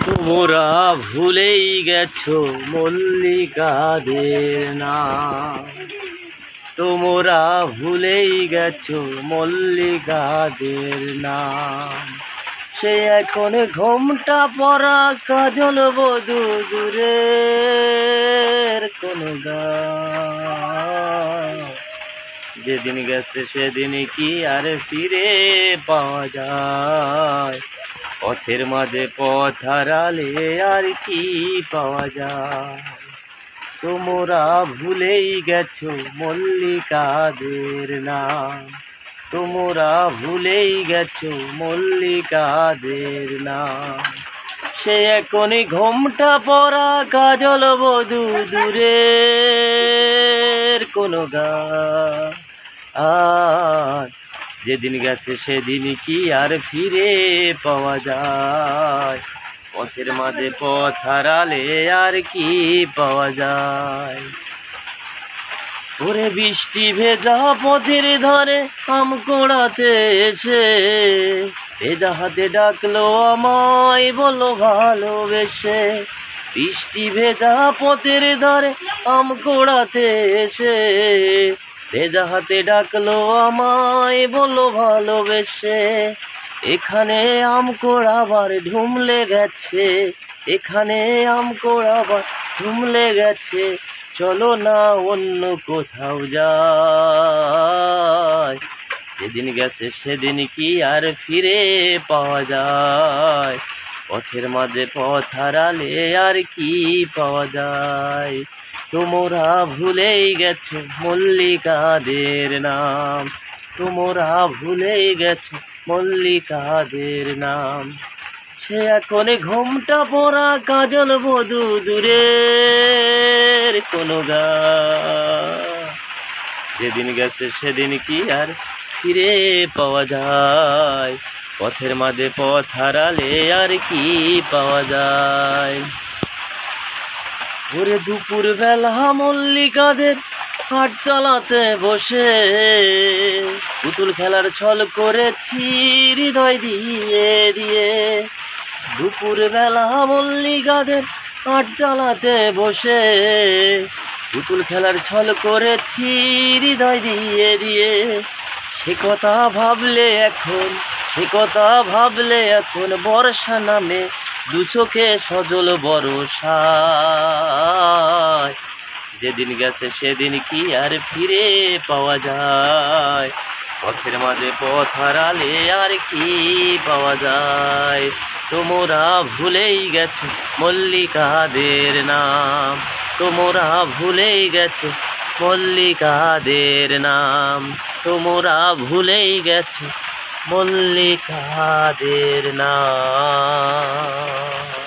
তোমরা ভুলেই গেছো মল্লিকাদের নাম। তোমরা ভুলেই গেছো মল্লিকাদের নাম। সে এখন ঘোমটা পরা কাজল বধূ দূরের কোন গান। যেদিন গেছে সেদিন কি আর ফিরে পাওয়া যায়? পথের মাঝে পথ হারালে আর কি পাওয়া যায়? তোমরা ভুলেই গেছো মল্লিকাদের নাম। তোমরা ভুলেই গেছো মল্লিকাদের নাম। সে এখনই ঘোমটা পরা কাজল বধূ দূরের কোন গান। আর যেদিন গেছে সেদিন কি আর ফিরে পাওয়া যায়? পথের মাঝে পথ হারালে আর কি পাওয়া যায়? ওরে বৃষ্টি ভেজা পথের ধারে আম কোড়াতে এসে ভেজা হাতে ডাকলো আমায় বলো ভালোবেসে। বৃষ্টি ভেজা পথের ধারে আম কোড়াতে এসে ভেজা হাতে ডাকলো আমায় বলো ভালোবেসে। এখানে আম কোড়াবার ধুম লেগেছে, এখানে আম কোড়াবার ধুম লেগেছে। চলো না অন্য কোথাও যাই। যেদিন গেছে সেদিন কি আর ফিরে পাওয়া যায়? পথের মাঝে পথ হারালে আর কি পাওয়া যায়? তোমরা ভুলেই গেছো মল্লিকাদের নাম। তোমরা ভুলেই গেছো মল্লিকাদের নাম। সে এখন ঘোমটা পরা কাজল বধূ দূরের কোন গান। যেদিন গেছে সেদিন কি আর ফিরে পাওয়া যায়? পথের মাঝে পথ হারালে আর কি পাওয়া যায়? ওরে দুপুর বেলা মল্লিকাদের হাট চালাতে বসে পুতুল খেলার ছল করেছি হৃদয় দিয়ে দিয়ে। দুপুর বেলা মল্লিকাদের হাট চালাতে বসে পুতুল খেলার ছল করেছি হৃদয় দিয়ে দিয়ে। সে কথা ভাবলে এখন, সে কথা ভাবলে এখন বর্ষা নামে দু চোখে সজল বরষা। যেদিন গেছে সেদিন কি আর ফিরে পাওয়া যায়? পথের মাঝে পথ হারালে আর কি পাওয়া যায়? তোমরা ভুলেই গেছো মল্লিকাদের নাম। তোমরা ভুলেই গেছো মল্লিকাদের নাম। তোমরা ভুলেই গেছো মল্লিকাদের নাম।